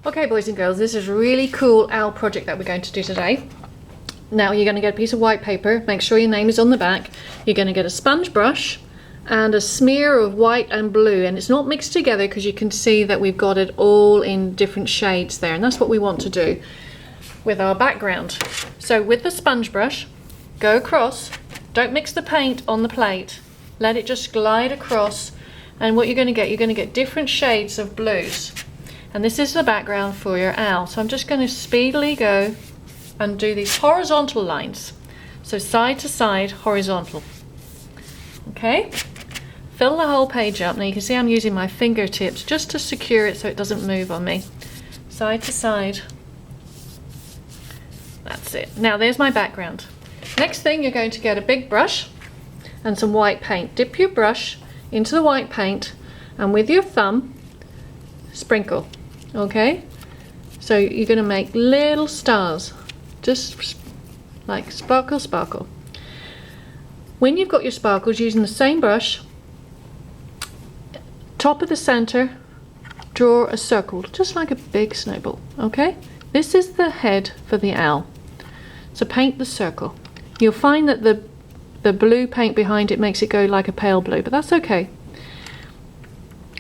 Okay, boys and girls, this is a really cool owl project that we're going to do today. Now you're going to get a piece of white paper, make sure your name is on the back. You're going to get a sponge brush and a smear of white and blue, and it's not mixed together because you can see that we've got it all in different shades there, and that's what we want to do with our background. So with the sponge brush, go across, don't mix the paint on the plate, let it just glide across, and what you're going to get different shades of blues. And this is the background for your owl. So I'm just going to speedily go and do these horizontal lines. So side to side, horizontal. Okay? Fill the whole page up. Now you can see I'm using my fingertips just to secure it so it doesn't move on me. Side to side. That's it. Now there's my background. Next thing, you're going to get a big brush and some white paint. Dip your brush into the white paint and with your thumb, sprinkle. Okay, so you're going to make little stars, just like sparkle, sparkle. When you've got your sparkles, using the same brush, top of the center, draw a circle, just like a big snowball. Okay, this is the head for the owl. So paint the circle. You'll find that the blue paint behind it makes it go like a pale blue, but that's okay.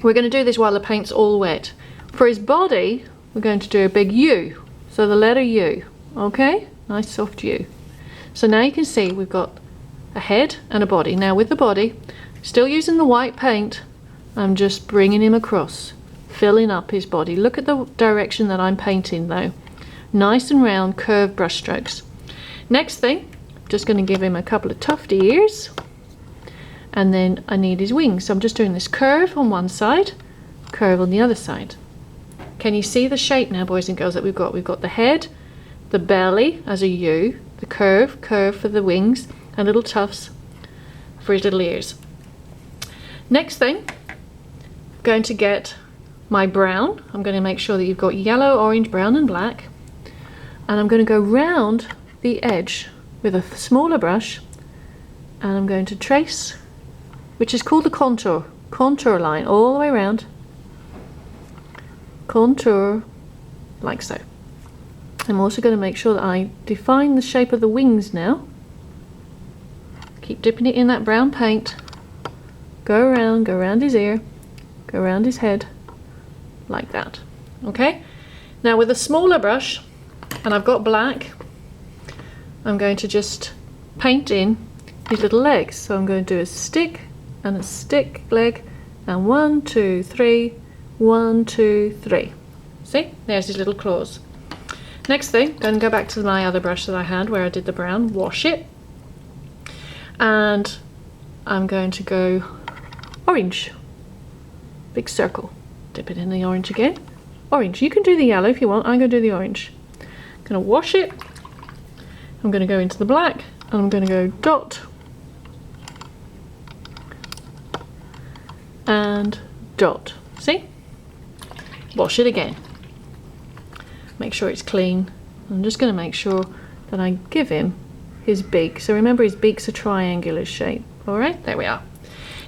We're going to do this while the paint's all wet. For his body, we're going to do a big U, so the letter U, okay? Nice soft U. So now you can see we've got a head and a body. Now with the body, still using the white paint, I'm just bringing him across, filling up his body. Look at the direction that I'm painting though. Nice and round, curved brush strokes. Next thing, I'm just going to give him a couple of tufty ears, and then I need his wings. So I'm just doing this curve on one side, curve on the other side. Can you see the shape now, boys and girls, that we've got? We've got the head, the belly as a U, the curve for the wings, and little tufts for his little ears. Next thing, I'm going to get my brown. I'm going to make sure that you've got yellow, orange, brown, and black. And I'm going to go round the edge with a smaller brush, and I'm going to trace, which is called the contour line, all the way around. Contour like so. I'm also going to make sure that I define the shape of the wings now. Keep dipping it in that brown paint. Go around his ear, go around his head, like that. Okay? Now with a smaller brush, and I've got black, I'm going to just paint in his little legs. So I'm going to do a stick and a stick leg, and 1, 2, 3. 1, 2, 3. See? There's his little claws. Next thing, I'm going to go back to my other brush that I had where I did the brown, wash it. And I'm going to go orange. Big circle. Dip it in the orange again. Orange. You can do the yellow if you want. I'm going to do the orange. I'm going to wash it. I'm going to go into the black. And I'm going to go dot. And dot. See? Wash it again. Make sure it's clean. I'm just going to make sure that I give him his beak. So remember, his beak's a triangular shape. Alright, there we are.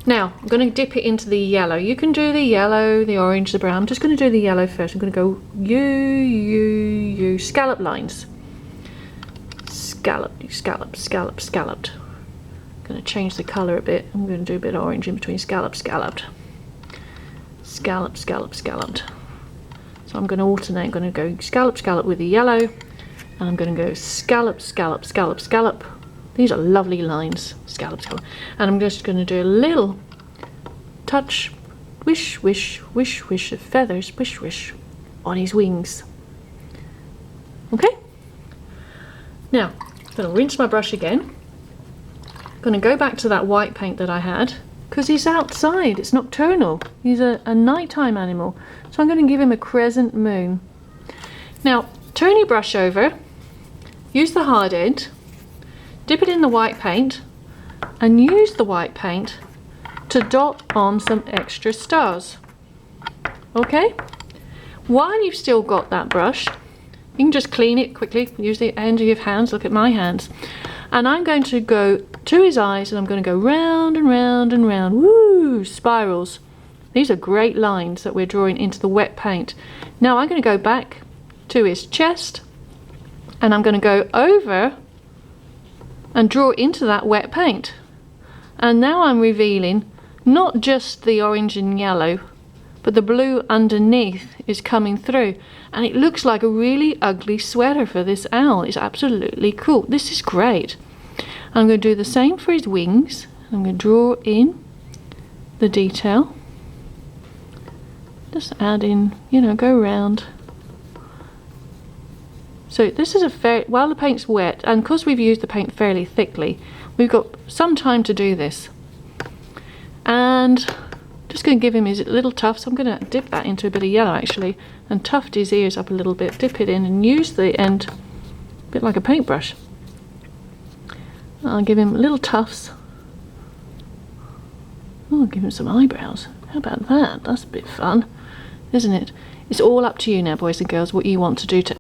Now, I'm going to dip it into the yellow. You can do the yellow, the orange, the brown. I'm just going to do the yellow first. I'm going to go U, scallop lines. Scallop, scallop, scallop, scalloped. I'm going to change the colour a bit. I'm going to do a bit of orange in between scallop, scalloped. Scallop, scallop, scalloped. So I'm going to alternate. I'm going to go scallop, scallop with the yellow, and I'm going to go scallop, scallop, scallop, scallop. These are lovely lines. Scallop, scallop. And I'm just going to do a little touch, wish, wish, wish, wish of feathers, wish, wish, on his wings. Okay? Now, I'm going to rinse my brush again. I'm going to go back to that white paint that I had, because he's outside, it's nocturnal. He's a nighttime animal. So I'm going to give him a crescent moon. Now, turn your brush over, use the hard end, dip it in the white paint, and use the white paint to dot on some extra stars. Okay? While you've still got that brush, you can just clean it quickly, use the end of your hands, look at my hands. And I'm going to go to his eyes, and I'm going to go round and round and round, woo, spirals, These are great lines that we're drawing into the wet paint. Now I'm going to go back to his chest and I'm going to go over and draw into that wet paint. And now I'm revealing not just the orange and yellow, but the blue underneath is coming through. And it looks like a really ugly sweater for this owl. It's absolutely cool. This is great. I'm going to do the same for his wings. I'm going to draw in the detail. Just add in, you know, go around. So this is while the paint's wet, and because we've used the paint fairly thickly, we've got some time to do this. And just going to give him his little tufts. I'm going to dip that into a bit of yellow actually, and tuft his ears up a little bit, dip it in and use the end a bit like a paintbrush. I'll give him little tufts. Oh, I'll give him some eyebrows. How about that? That's a bit fun, isn't it? It's all up to you now, boys and girls, what you want to do to